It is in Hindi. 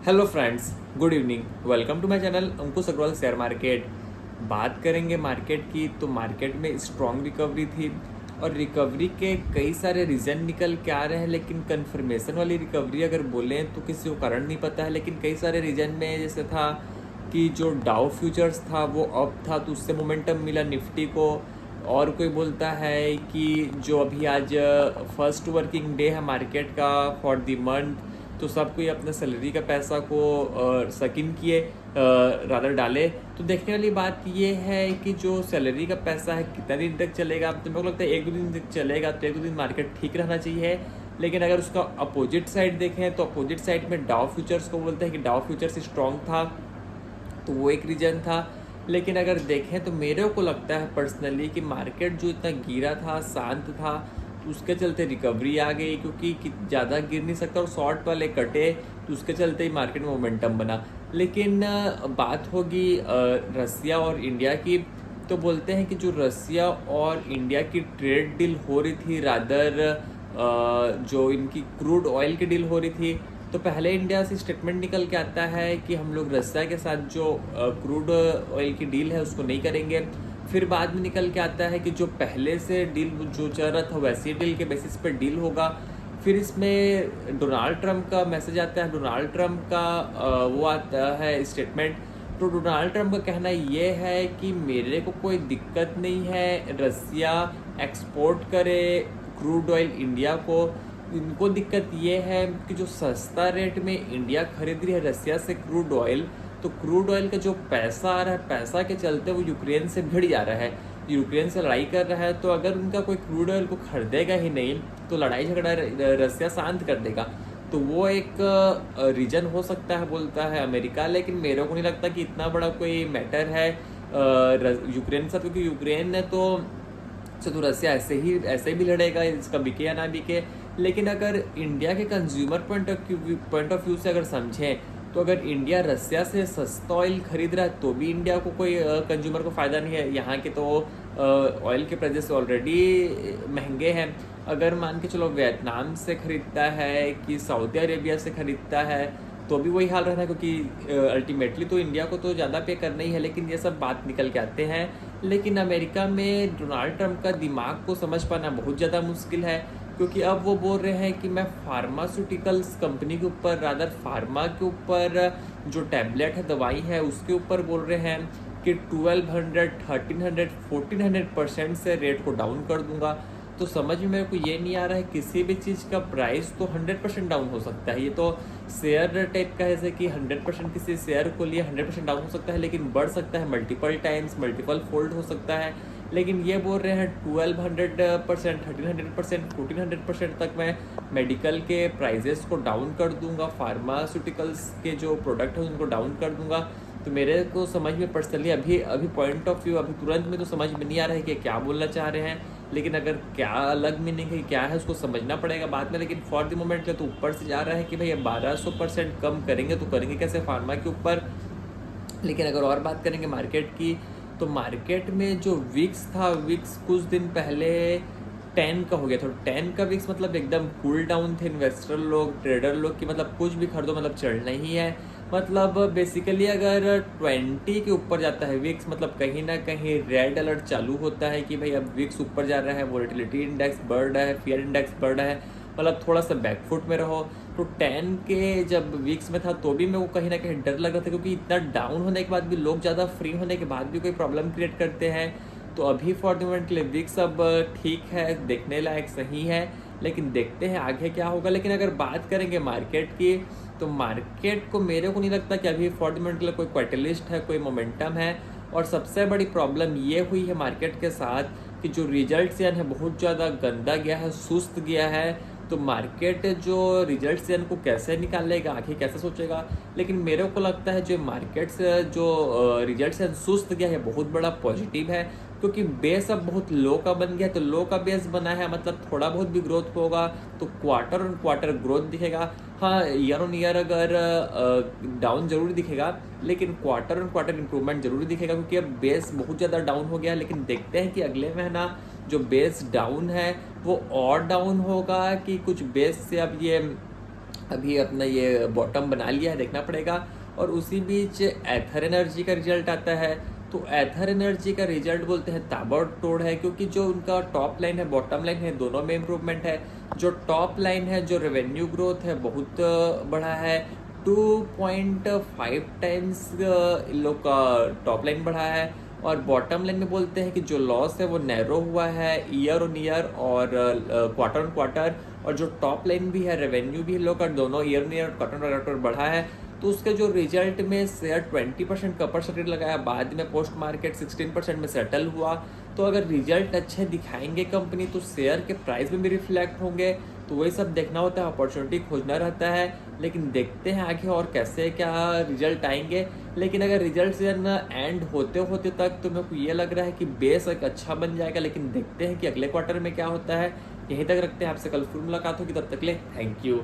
Hello friends, good evening. Welcome to my channel Ankush Agarwal share market. बात करेंगे मार्केट की, तो मार्केट में स्ट्रॉन्ग रिकवरी थी और रिकवरी के कई सारे रीज़न निकल के आ रहे हैं। लेकिन कन्फर्मेशन वाली रिकवरी अगर बोलें तो किसी को कारण नहीं पता है। लेकिन कई सारे रीजन में जैसे था कि जो डाउ फ्यूचर्स था वो अप था, तो उससे मोमेंटम मिला निफ्टी को। और कोई बोलता है कि जो अभी आज फर्स्ट वर्किंग डे है मार्केट का फॉर द मंथ, तो सब कोई अपने सैलरी का पैसा को सकिन किए रादर डाले। तो देखने वाली बात ये है कि जो सैलरी का पैसा है कितना दिन तक चलेगा। तो मेरे को लगता है एक दो दिन तक चलेगा, तो एक दो दिन मार्केट ठीक रहना चाहिए। लेकिन अगर उसका अपोजिट साइड देखें तो अपोजिट साइड में डाउ फ्यूचर्स को बोलते हैं कि डाउ फ्यूचर्स स्ट्रॉन्ग था, तो वो एक रीजन था। लेकिन अगर देखें तो मेरे को लगता है पर्सनली कि मार्केट जो इतना गिरा था, शांत था, तो उसके चलते रिकवरी आ गई, क्योंकि ज़्यादा गिर नहीं सकता और शॉर्ट वाले कटे, तो उसके चलते ही मार्केट में मोमेंटम बना। लेकिन बात होगी रसिया और इंडिया की, तो बोलते हैं कि जो रसिया और इंडिया की ट्रेड डील हो रही थी, रादर जो इनकी क्रूड ऑयल की डील हो रही थी, तो पहले इंडिया से स्टेटमेंट निकल के आता है कि हम लोग रसिया के साथ जो क्रूड ऑयल की डील है उसको नहीं करेंगे। फिर बाद में निकल के आता है कि जो पहले से डील जो चल रहा था वैसी डील के बेसिस पे डील होगा। फिर इसमें डोनाल्ड ट्रंप का मैसेज आता है, डोनाल्ड ट्रंप का वो आता है स्टेटमेंट। तो डोनाल्ड ट्रंप का कहना ये है कि मेरे को कोई दिक्कत नहीं है रसिया एक्सपोर्ट करे क्रूड ऑयल इंडिया को। इनको दिक्कत ये है कि जो सस्ता रेट में इंडिया खरीद रही है रसिया से क्रूड ऑयल, तो क्रूड ऑयल का जो पैसा आ रहा है, पैसा के चलते वो यूक्रेन से भिड़ जा रहा है, यूक्रेन से लड़ाई कर रहा है। तो अगर उनका कोई क्रूड ऑयल को खरीदेगा ही नहीं, तो लड़ाई झगड़ा रसिया शांत कर देगा। तो वो एक रीजन हो सकता है, बोलता है अमेरिका। लेकिन मेरे को नहीं लगता कि इतना बड़ा कोई मैटर है यूक्रेन के साथ, क्योंकि यूक्रेन ने तो रसिया ऐसे भी लड़ेगा, इसका बिके या ना बिके। लेकिन अगर इंडिया के कंज्यूमर पॉइंट ऑफ व्यू से अगर समझें, तो अगर इंडिया रसिया से सस्ता ऑयल खरीद रहा है तो भी इंडिया को कोई कंज्यूमर को फ़ायदा नहीं है। यहाँ के तो ऑयल के प्राइसेस ऑलरेडी महंगे हैं। अगर मान के चलो वियतनाम से खरीदता है कि सऊदी अरेबिया से खरीदता है, तो भी वही हाल रहना है, क्योंकि अल्टीमेटली तो इंडिया को तो ज़्यादा पे करना ही है। लेकिन ये सब बात निकल के आते हैं। लेकिन अमेरिका में डोनाल्ड ट्रंप का दिमाग को समझ पाना बहुत ज़्यादा मुश्किल है, क्योंकि अब वो बोल रहे हैं कि मैं फार्मास्यूटिकल्स कंपनी के ऊपर, रादर फार्मा के ऊपर जो टैबलेट है, दवाई है, उसके ऊपर बोल रहे हैं कि 1200, 1300, 1400% से रेट को डाउन कर दूंगा। तो समझ में मेरे को ये नहीं आ रहा है, किसी भी चीज़ का प्राइस तो 100% डाउन हो सकता है। ये तो शेयर टाइप का है, जैसे कि 100% किसी शेयर को लिए 100% डाउन हो सकता है, लेकिन बढ़ सकता है मल्टीपल टाइम्स, मल्टीपल फोल्ड हो सकता है। लेकिन ये बोल रहे हैं 1200%, 1300%, 1400% तक मैं मेडिकल के प्राइजेस को डाउन कर दूंगा, फार्मास्यूटिकल्स के जो प्रोडक्ट है उनको डाउन कर दूंगा। तो मेरे को समझ में पर्सनली अभी पॉइंट ऑफ व्यू अभी तुरंत में तो समझ में नहीं आ रहा है कि क्या बोलना चाह रहे हैं। लेकिन अगर क्या अलग मीनिंग है, क्या है, उसको समझना पड़ेगा बाद में। लेकिन फॉर द मोमेंट तो ऊपर से जा रहा है कि भाई 1200% कम करेंगे, तो करेंगे कैसे फार्मा के ऊपर। लेकिन अगर और बात करेंगे मार्केट की, तो मार्केट में जो विक्स था, विक्स कुछ दिन पहले 10 का हो गया था। 10 का विक्स मतलब एकदम कूल डाउन थे इन्वेस्टर लोग, ट्रेडर लोग की, मतलब कुछ भी खरीदो मतलब चढ़ना ही है। मतलब बेसिकली अगर 20 के ऊपर जाता है विक्स, मतलब कहीं ना कहीं रेड अलर्ट चालू होता है कि भाई अब विक्स ऊपर जा रहा है, वोलेटिलिटी इंडेक्स बढ़ रहा है, फियर इंडेक्स बढ़ रहा है, मतलब थोड़ा सा बैकफुट में रहो। तो 10 के जब वीक्स में था तो भी मेरे को कहीं ना कहीं डर लग रहा था, क्योंकि इतना डाउन होने के बाद भी लोग ज़्यादा फ्री होने के बाद भी कोई प्रॉब्लम क्रिएट करते हैं। तो अभी फॉर द मोमेंट के लिए वीक्स अब ठीक है, देखने लायक सही है। लेकिन देखते हैं आगे क्या होगा। लेकिन अगर बात करेंगे मार्केट की, तो मार्केट को मेरे को नहीं लगता कि अभी फॉर द मोमेंट के लिए कोई कैटलिस्ट है, कोई मोमेंटम है। और सबसे बड़ी प्रॉब्लम ये हुई है मार्केट के साथ कि जो रिजल्ट्स है बहुत ज़्यादा गंदा गया है, सुस्त गया है। तो मार्केट जो रिजल्ट्स हैं उनको कैसे निकालेगा, आगे कैसे सोचेगा। लेकिन मेरे को लगता है जो मार्केट से जो रिजल्ट्स हैं सुस्त गया है, बहुत बड़ा पॉजिटिव है, क्योंकि बेस अब बहुत लो का बन गया है। तो लो का बेस बना है, मतलब थोड़ा बहुत भी ग्रोथ होगा तो क्वार्टर ऑन क्वार्टर ग्रोथ दिखेगा। हाँ, ईयर ऑन ईयर अगर डाउन जरूर दिखेगा, लेकिन क्वार्टर ऑन क्वार्टर इंप्रूवमेंट जरूर दिखेगा, क्योंकि अब बेस बहुत ज़्यादा डाउन हो गया है। लेकिन देखते हैं कि अगले महीना जो बेस डाउन है वो और डाउन होगा कि कुछ बेस से अब ये अभी अपना ये बॉटम बना लिया है, देखना पड़ेगा। और उसी बीच एथर एनर्जी का रिजल्ट आता है। तो एथर एनर्जी का रिजल्ट बोलते हैं ताबड़तोड़ है, क्योंकि जो उनका टॉप लाइन है बॉटम लाइन है दोनों में इम्प्रूवमेंट है। जो टॉप लाइन है, जो रेवेन्यू ग्रोथ है बहुत बढ़ा है, 2.5 टाइम्स इन लोग का टॉप लाइन बढ़ा है। और बॉटम लाइन में बोलते हैं कि जो लॉस है वो नैरो हुआ है ईयर ऑन ईयर और क्वार्टर ऑन क्वार्टर। और जो टॉप लाइन भी है, रेवेन्यू भी इन लोग का दोनों year on year quarter on quarter बढ़ा है। तो उसके जो रिजल्ट में शेयर 20% का अपर सर्किट लगाया, बाद में पोस्ट मार्केट 16% में सेटल हुआ। तो अगर रिजल्ट अच्छे दिखाएंगे कंपनी तो शेयर के प्राइस में भी रिफ्लेक्ट होंगे। तो वही सब देखना होता है, अपॉर्चुनिटी खोजना रहता है। लेकिन देखते हैं आगे और कैसे क्या रिजल्ट आएंगे। लेकिन अगर रिजल्ट से ना एंड होते होते तक तो मेरे को ये लग रहा है कि बेस एक अच्छा बन जाएगा। लेकिन देखते हैं कि अगले क्वार्टर में क्या होता है। यहीं तक रखते हैं, आपसे कल फिर मुलाकात होगी, तब तक ले थैंक यू।